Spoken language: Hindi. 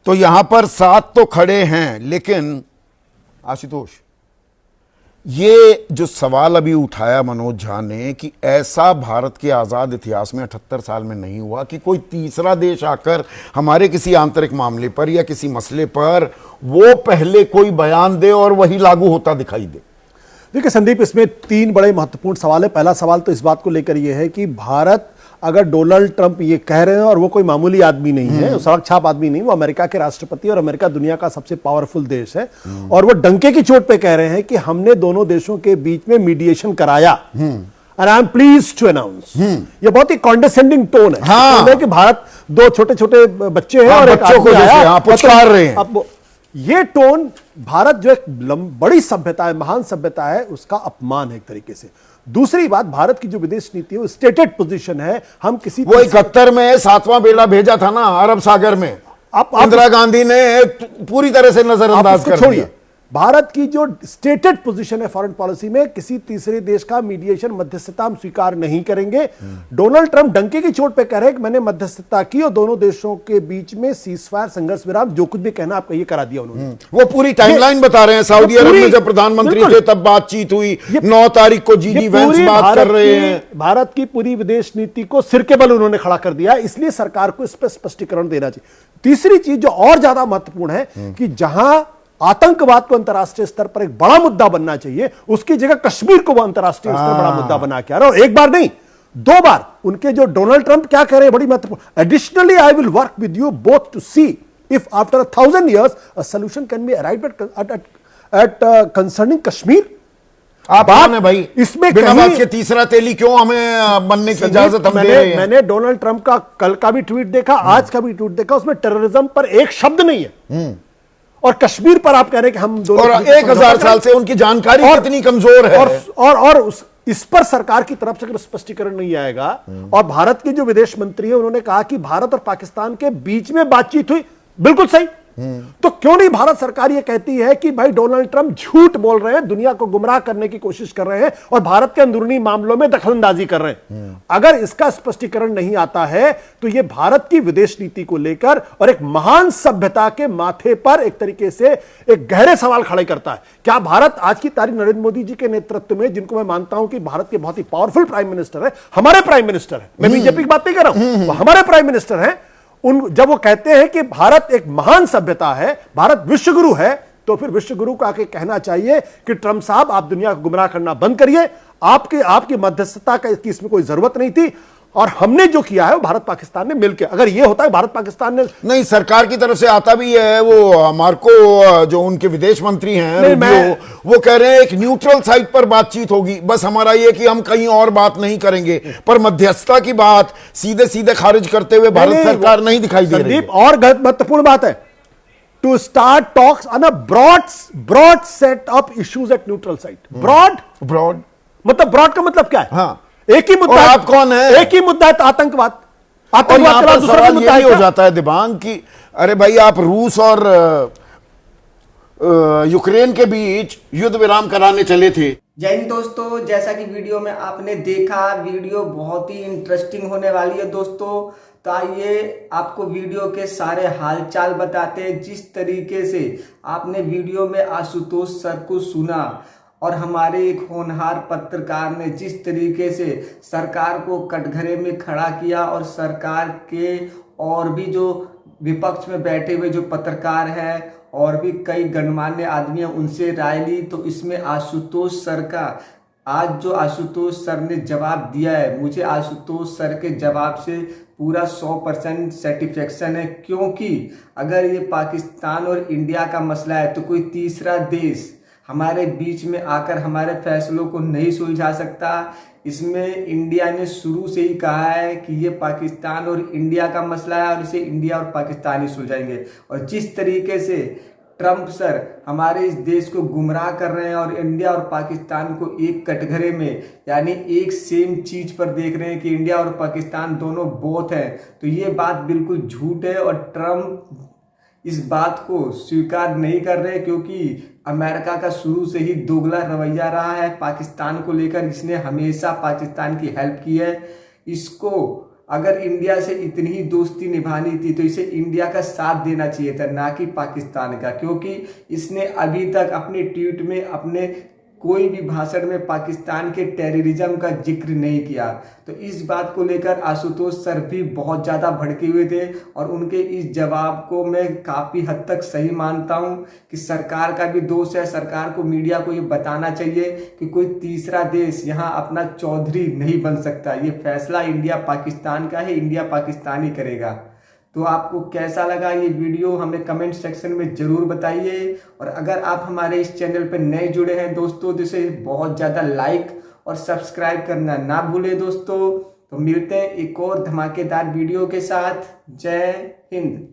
तो यहां पर 7 तो खड़े हैं, लेकिन आशुतोष, ये जो सवाल अभी उठाया मनोज झा ने कि ऐसा भारत के आजाद इतिहास में 78 साल में नहीं हुआ कि कोई तीसरा देश आकर हमारे किसी आंतरिक मामले पर या किसी मसले पर वो पहले कोई बयान दे और वही लागू होता दिखाई दे। देखिए संदीप, इसमें 3 बड़े महत्वपूर्ण सवाल है। पहला सवाल तो इस बात को लेकर यह है कि भारत, अगर डोनाल्ड ट्रंप ये कह रहे हैं और वो कोई मामूली आदमी नहीं है, सड़क छाप आदमी नहीं, वो अमेरिका के राष्ट्रपति और अमेरिका दुनिया का सबसे पावरफुल देश है, और वो डंके की चोट पे कह रहे हैं कि हमने दोनों देशों के बीच में मीडिएशन कराया, and I am pleased to announce. ये बहुत ही कॉन्डेसेंडिंग टोन है। हाँ। टोन है कि भारत 2 छोटे-छोटे बच्चे हैं, हाँ, और एक बच्चों को आदमी जैसे आया, पुचकार रहे हैं। अब ये टोन भारत जो एक बड़ी सभ्यता है, महान सभ्यता है, उसका अपमान है एक तरीके से। दूसरी बात, भारत की जो विदेश नीति है वो स्टेटेड पोजीशन है। हम किसी वो 71 में 7वां बेड़ा भेजा था ना अरब सागर में, आप इंदिरा गांधी ने पूरी तरह से नजरअंदाज कर दिया। छोड़िए, भारत की जो स्टेटेड पोजीशन है फॉरेन पॉलिसी में, किसी तीसरे देश का मीडिएशन, मध्यस्थता हम स्वीकार नहीं करेंगे। डोनाल्ड ट्रंप डंके की चोट पे कह रहे हैं कि मैंने मध्यस्थता की और दोनों देशों के बीच में सीजफायर, संघर्ष विराम, जो कुछ भी कहना आपका, ये करा दिया उन्होंने। वो पूरी टाइमलाइन बता रहे हैं। सऊदी अरब में जब प्रधानमंत्री थे तब बातचीत हुई, 9 तारीख को जीडी वेंस बात कर रहे हैं। भारत की पूरी विदेश नीति को सिर के बल उन्होंने खड़ा कर दिया, इसलिए सरकार को इस पर स्पष्टीकरण देना चाहिए। तीसरी चीज जो और ज्यादा महत्वपूर्ण है कि जहां आतंकवाद को अंतर्राष्ट्रीय स्तर पर एक बड़ा मुद्दा बनना चाहिए, उसकी जगह कश्मीर को वो अंतर्राष्ट्रीय स्तर पर बड़ा मुद्दा बना के आ रहा है, और एक बार नहीं 2 बार। उनके जो डोनाल्ड ट्रंप क्या कह रहे हैं, बड़ी महत्वपूर्ण। Additionally I will work with you both to see if after 1000 years a solution can be arrived at concerning Kashmir. आप कौन है भाई इसमें बिना बात के तीसरा तेली क्यों हमें बनने की इजाजत हम दे रहे हैं? मैंने डोनाल्ड ट्रंप का कल का भी ट्वीट देखा, आज का भी ट्वीट देखा, उसमें टेररिज्म पर एक शब्द नहीं है, और कश्मीर पर आप कह रहे हैं कि हम दोनों, और 1000 साल से उनकी जानकारी कितनी कमजोर है, और इस पर सरकार की तरफ से अगर स्पष्टीकरण नहीं आएगा। और भारत के जो विदेश मंत्री है उन्होंने कहा कि भारत और पाकिस्तान के बीच में बातचीत हुई, बिल्कुल सही। तो क्यों नहीं भारत सरकार ये कहती है कि भाई डोनाल्ड ट्रंप झूठ बोल रहे हैं, दुनिया को गुमराह करने की कोशिश कर रहे हैं और भारत के अंदरूनी मामलों में दखलंदाजी कर रहे हैं। अगर इसका स्पष्टीकरण नहीं आता है तो ये भारत की विदेश नीति को लेकर और एक महान सभ्यता के माथे पर एक तरीके से एक गहरे सवाल खड़े करता है। क्या भारत आज की तारीख नरेंद्र मोदी जी के नेतृत्व में, जिनको मैं मानता हूं कि भारत के बहुत ही पावरफुल प्राइम मिनिस्टर है, हमारे प्राइम मिनिस्टर है, मैं बीजेपी की बात नहीं कर रहा हूं, हमारे प्राइम मिनिस्टर हैं, जब वो कहते हैं कि भारत एक महान सभ्यता है, भारत विश्वगुरु है, तो फिर विश्वगुरु को आके कहना चाहिए कि ट्रंप साहब, आप दुनिया को गुमराह करना बंद करिए, आपकी मध्यस्थता का इसमें कोई जरूरत नहीं थी, और हमने जो किया है वो भारत पाकिस्तान ने मिलकर। अगर ये होता है भारत पाकिस्तान ने, नहीं, सरकार की तरफ से आता भी है। वो मार्को जो उनके विदेश मंत्री हैं, वो कह रहे हैं एक न्यूट्रल साइट पर बातचीत होगी, बस हमारा ये कि हम कहीं और बात नहीं करेंगे, पर मध्यस्थता की बात सीधे सीधे खारिज करते हुए भारत सरकार नहीं दिखाई दे रही। और महत्वपूर्ण बात है, to start talks on a broad set of issues at neutral site. Broad मतलब, ब्रॉड का मतलब क्या है? हाँ, एक ही मुद्दा। आप कौन है? एक ही मुद्दा है, आतंकवाद। आतंकवाद का दूसरा मुद्दा ही हो जाता है दिबांग की, अरे भाई आप रूस और यूक्रेन के बीच युद्ध विराम कराने चले थे। जय हिंद दोस्तों, जैसा कि वीडियो में आपने देखा, वीडियो बहुत ही इंटरेस्टिंग होने वाली है दोस्तों। तो आइए आपको वीडियो के सारे हालचाल बताते हैं। जिस तरीके से आपने वीडियो में आशुतोष सर को सुना और हमारे एक होनहार पत्रकार ने जिस तरीके से सरकार को कटघरे में खड़ा किया, और सरकार के और भी जो विपक्ष में बैठे हुए जो पत्रकार हैं और भी कई गणमान्य आदमी हैं, उनसे राय ली, तो इसमें आशुतोष सर का आज जो आशुतोष सर ने जवाब दिया है, मुझे आशुतोष सर के जवाब से पूरा 100% सेटिस्फेक्शन है। क्योंकि अगर ये पाकिस्तान और इंडिया का मसला है तो कोई तीसरा देश हमारे बीच में आकर हमारे फैसलों को नहीं सुलझा सकता। इसमें इंडिया ने शुरू से ही कहा है कि ये पाकिस्तान और इंडिया का मसला है और इसे इंडिया और पाकिस्तान ही सुलझाएंगे। और जिस तरीके से ट्रंप सर हमारे इस देश को गुमराह कर रहे हैं और इंडिया और पाकिस्तान को एक कटघरे में, यानी एक सेम चीज पर देख रहे हैं कि इंडिया और पाकिस्तान दोनों बोथ हैं, तो ये बात बिल्कुल झूठ है। और ट्रंप इस बात को स्वीकार नहीं कर रहे, क्योंकि अमेरिका का शुरू से ही दोगला रवैया रहा है पाकिस्तान को लेकर। इसने हमेशा पाकिस्तान की हेल्प की है। इसको अगर इंडिया से इतनी ही दोस्ती निभानी थी तो इसे इंडिया का साथ देना चाहिए था, ना कि पाकिस्तान का, क्योंकि इसने अभी तक अपने ट्वीट में, अपने कोई भी भाषण में पाकिस्तान के टेररिज्म का जिक्र नहीं किया। तो इस बात को लेकर आशुतोष सर भी बहुत ज़्यादा भड़के हुए थे और उनके इस जवाब को मैं काफ़ी हद तक सही मानता हूं कि सरकार का भी दोष है। सरकार को, मीडिया को ये बताना चाहिए कि कोई तीसरा देश यहाँ अपना चौधरी नहीं बन सकता। ये फैसला इंडिया पाकिस्तान का है, इंडिया पाकिस्तान ही करेगा। तो आपको कैसा लगा ये वीडियो हमें कमेंट सेक्शन में ज़रूर बताइए। और अगर आप हमारे इस चैनल पर नए जुड़े हैं दोस्तों तो इसे बहुत ज़्यादा लाइक और सब्सक्राइब करना ना भूलें दोस्तों। तो मिलते हैं एक और धमाकेदार वीडियो के साथ। जय हिंद।